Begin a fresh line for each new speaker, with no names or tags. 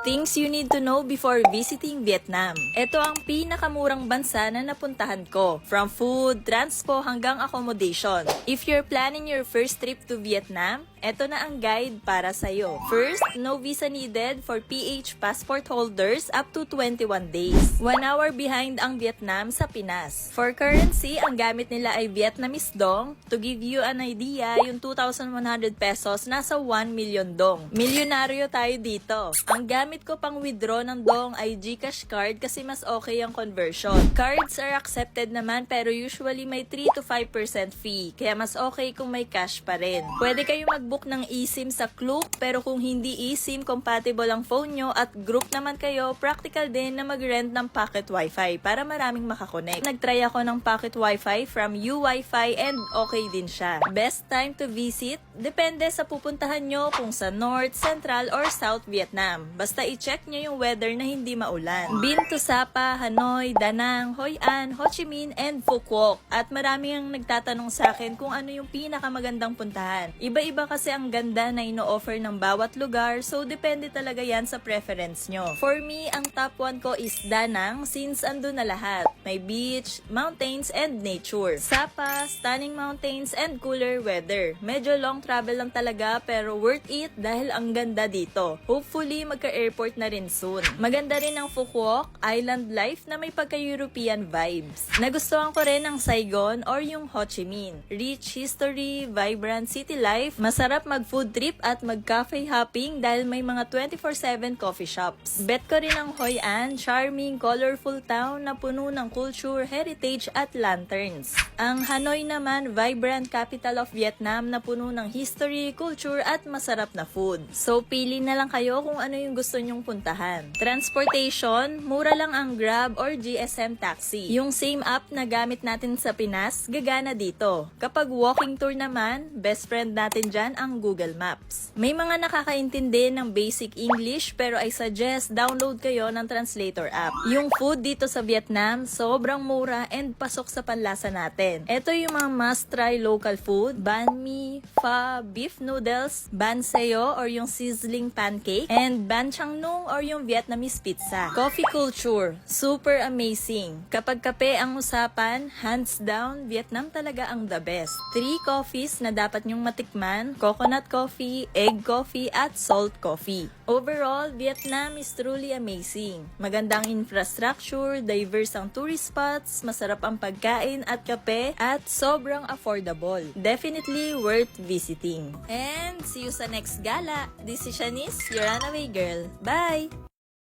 Things you need to know before visiting Vietnam. Ito ang pinakamurang bansa na napuntahan ko. From food, transpo hanggang accommodation. If you're planning your first trip to Vietnam, ito na ang guide para sa'yo. First, no visa needed for PH passport holders up to 21 days. 1 hour behind ang Vietnam sa Pinas. For currency, ang gamit nila ay Vietnamese dong. To give you an idea, yung 2,100 pesos nasa 1 million dong. Milyonaryo tayo dito. Ang gamit ko pang withdraw ng dong ay GCash card kasi mas okay ang conversion. Cards are accepted naman pero usually may 3 to 5% fee. Kaya mas okay kung may cash pa rin. Pwede kayo mag-book ng eSIM sa Klook pero kung hindi eSIM compatible ang phone nyo at group naman kayo, practical din na mag-rent ng pocket wifi para maraming makakonect. Nag-try ako ng pocket wifi from UWiFi and okay din siya. Best time to visit? Depende sa pupuntahan nyo kung sa North, Central, or South Vietnam. Basta i-check nyo yung weather na hindi maulan. Been to Sapa, Hanoi, Da Nang, Hoi An, Ho Chi Minh, and Phu Quoc. At marami ang nagtatanong sa akin kung ano yung pinakamagandang puntahan. Iba-iba kasi ang ganda na ino-offer ng bawat lugar, so depende talaga yan sa preference nyo. For me, ang top 1 ko is Da Nang since andun na lahat. May beach, mountains, and nature. Sapa, stunning mountains, and cooler weather. Medyo long travel lang talaga pero worth it dahil ang ganda dito. Hopefully, magka-airport na rin soon. Maganda rin ang Phu Quoc, island life na may pagka-European vibes. Nagustuhan ko rin ang Saigon or yung Ho Chi Minh. Rich history, vibrant city life, masarap mag-food trip at mag-cafe hopping dahil may mga 24/7 coffee shops. Bet ko rin ang Hoi An, charming, colorful town na puno ng culture, heritage at lanterns. Ang Hanoi naman, vibrant capital of Vietnam na puno ng history, culture at masarap na food. So, pili na lang kayo kung ano yung gusto nyong puntahan. Transportation, mura lang ang Grab or GSM Taxi. Yung same app na gamit natin sa Pinas, gagana dito. Kapag walking tour naman, best friend natin dyan ang Google Maps. May mga nakakaintindi ng basic English pero I suggest download kayo ng translator app. Yung food dito sa Vietnam, sobrang mura and pasok sa panlasa natin. Ito yung mga must-try local food, banh mi, pho, beef noodles, banh seo or yung sizzling pancake, and banh chang nung or yung Vietnamese pizza. Coffee culture, super amazing. Kapag kape ang usapan, hands down, Vietnam talaga ang the best. 3 coffees na dapat nyong matikman, coconut coffee, egg coffee, at salt coffee. Overall, Vietnam is truly amazing. Magandang infrastructure, diverse ang tourist spots, masarap ang pagkain at kape, at sobrang affordable. Definitely worth visiting. And see you sa next gala. This is Shanice, your runaway girl. Bye!